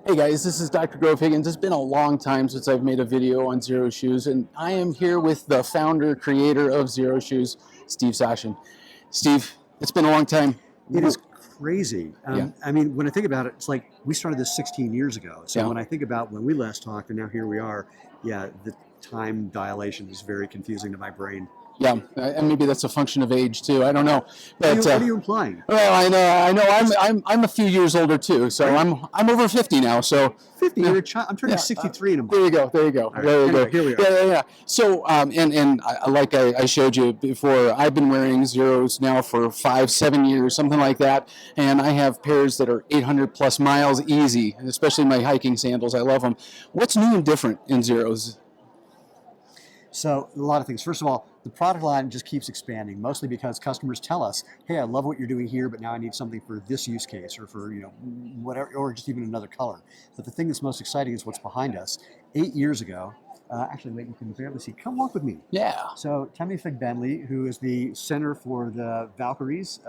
Hey guys, this is Dr. Grove Higgins. It's been a long time since I've made a video on Xero Shoes, and I am here with the founder, creator of Xero Shoes, Steve Sashen. Steve, it's been a long time. It is crazy. Yeah. I mean, when I think about it, it's like we started this 16 years ago. So Yeah. when I think about when we last talked and now here we are, yeah, the time dilation is very confusing to my brain. Yeah, and maybe that's a function of age too. I don't know. But What are you implying? well, I know. I'm a few years older too, so I'm over 50 now. So 50. You're a child. I'm turning 63 in a month. there you go. There you go. Right. There you Anyway, go. here we are. Yeah. So and like I showed you before, I've been wearing Xeros now for 5-7 years, something like that, and I have pairs that are 800 plus miles easy, especially my hiking sandals. I love them. What's new and different in Xeros? So a lot of things. First of all, the product line just keeps expanding, mostly because customers tell us, "Hey, I love what you're doing here, but now I need something for this use case, or for whatever, or just even another color." But the thing that's most exciting is what's behind us. 8 years ago, actually, wait, you can barely see. Come walk with me. Yeah. So Tammy Fig-Bentley, who is the center for the Valkyries,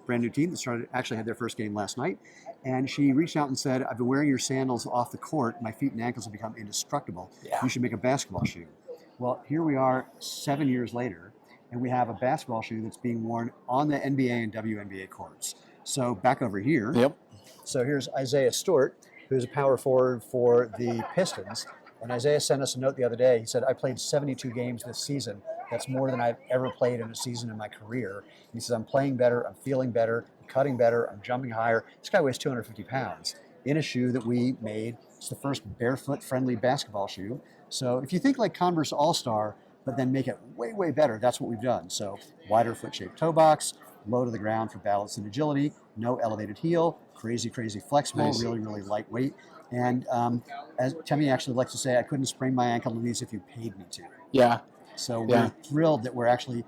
brand new team that actually had their first game last night, and she reached out and said, "I've been wearing your sandals off the court. My feet and ankles have become indestructible. Yeah. You should make a basketball shoe." Well, here we are 7 years later, and we have a basketball shoe that's being worn on the NBA and WNBA courts. So back over here. Yep. So here's Isaiah Stewart, who's a power forward for the Pistons. And Isaiah sent us a note the other day. He said, "I played 72 games this season. That's more than I've ever played in a season in my career." He says, "I'm playing better, I'm feeling better, I'm cutting better, I'm jumping higher." This guy weighs 250 pounds in a shoe that we made. It's the first barefoot-friendly basketball shoe. So if you think like Converse All-Star, but then make it way, way better, that's what we've done. So wider foot-shaped toe box, low to the ground for balance and agility, no elevated heel, crazy, crazy flexible, Nice. really, really lightweight. And as Temmie actually likes to say, I couldn't sprain my ankle in these if you paid me to. Yeah. So Yeah. we're thrilled that we're actually,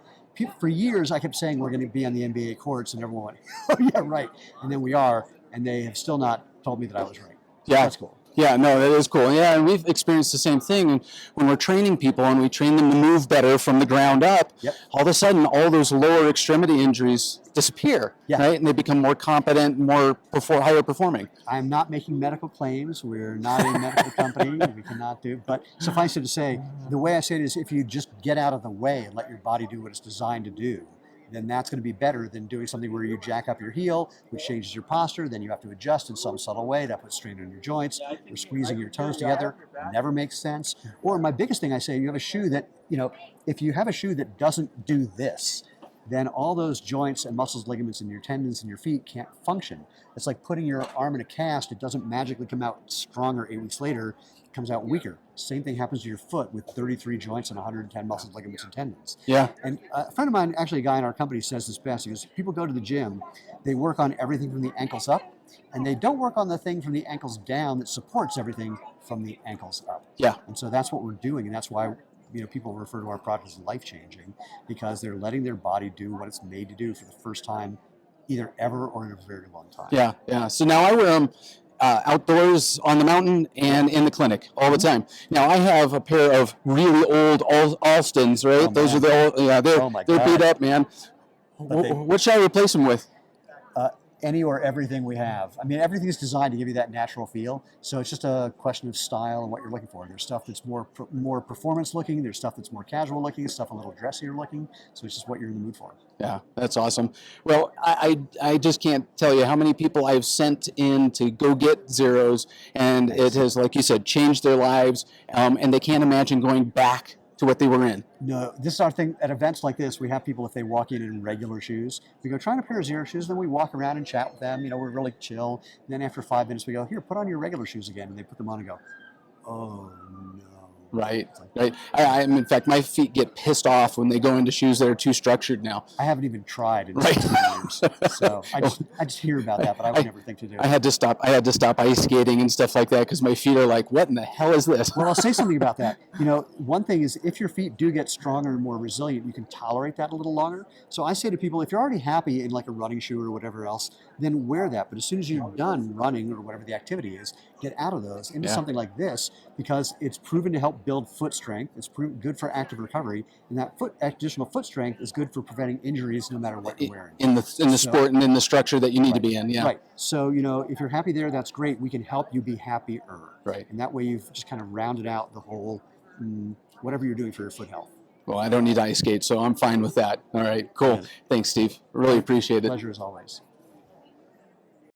for years I kept saying we're going to be on the NBA courts, and everyone went, "Oh yeah, right." And then we are, and they have still not told me that I was right. Yeah. That's cool. Yeah, no, that is cool. Yeah, and we've experienced the same thing when we're training people and we train them to move better from the ground up. Yep. All of a sudden, all those lower extremity injuries disappear, Yeah. right? And they become more competent, higher performing. I'm not making medical claims. We're not a medical company. We cannot do. But suffice it to say, the way I say it is, if you just get out of the way and let your body do what it's designed to do, then that's going to be better than doing something where you jack up your heel, which changes your posture. Then you have to adjust in some subtle way. That puts strain on your joints. Or squeezing your toes together never makes sense. Or my biggest thing I say, you have a shoe that, if you have a shoe that doesn't do this, then all those joints and muscles, ligaments, and your tendons in your feet can't function. It's like putting your arm in a cast. It doesn't magically come out stronger 8 weeks later. It comes out weaker. Same thing happens to your foot with 33 joints and 110 muscles, ligaments, and tendons. Yeah. And a friend of mine, actually a guy in our company, says this best. He goes, people go to the gym, they work on everything from the ankles up, and they don't work on the thing from the ankles down that supports everything from the ankles up. Yeah. And so that's what we're doing, and that's why people refer to our product as life-changing, because they're letting their body do what it's made to do for the first time, either ever or in a very long time. Yeah, yeah. So now I wear them outdoors, on the mountain, and in the clinic all the time. Now I have a pair of really old Alstons, right? Oh, Those man. are the old, yeah, Oh, my they're God. beat up, man. But they- What should I replace them with? Any or everything we have. I mean, everything is designed to give you that natural feel. So it's just a question of style and what you're looking for. There's stuff that's more performance looking. There's stuff that's more casual looking. Stuff a little dressier looking. So it's just what you're in the mood for. Yeah, that's awesome. Well, I just can't tell you how many people I've sent in to go get Xeros, and Nice. it has, like you said, changed their lives, and they can't imagine going back to what they were in. No, this is our thing. At events like this, we have people, if they walk in regular shoes, we go, try on a pair of Xero shoes, then we walk around and chat with them. We're really chill. And then after 5 minutes, we go, here, put on your regular shoes again. And they put them on and go, oh, no. Right, right. In fact, my feet get pissed off when they go into shoes that are too structured now. I haven't even tried in Right. 16 years. So I just hear about that, but I would never think to do it. I had to stop ice skating and stuff like that because my feet are like, what in the hell is this? Well, I'll say something about that. One thing is if your feet do get stronger and more resilient, you can tolerate that a little longer. So I say to people, if you're already happy in like a running shoe or whatever else, then wear that. But as soon as you're done running or whatever the activity is, get out of those into Yeah. something like this, because it's proven to help build foot strength. It's good for active recovery, and that additional foot strength is good for preventing injuries no matter what you're wearing. In the sport and in the structure that you need to Right. be in. Yeah. Right. So, if you're happy there, that's great. We can help you be happier. Right. And that way you've just kind of rounded out the whole whatever you're doing for your foot health. Well, I don't need ice skates, so I'm fine with that. All right, cool. Yeah. Thanks, Steve. Really appreciate it. Pleasure as always.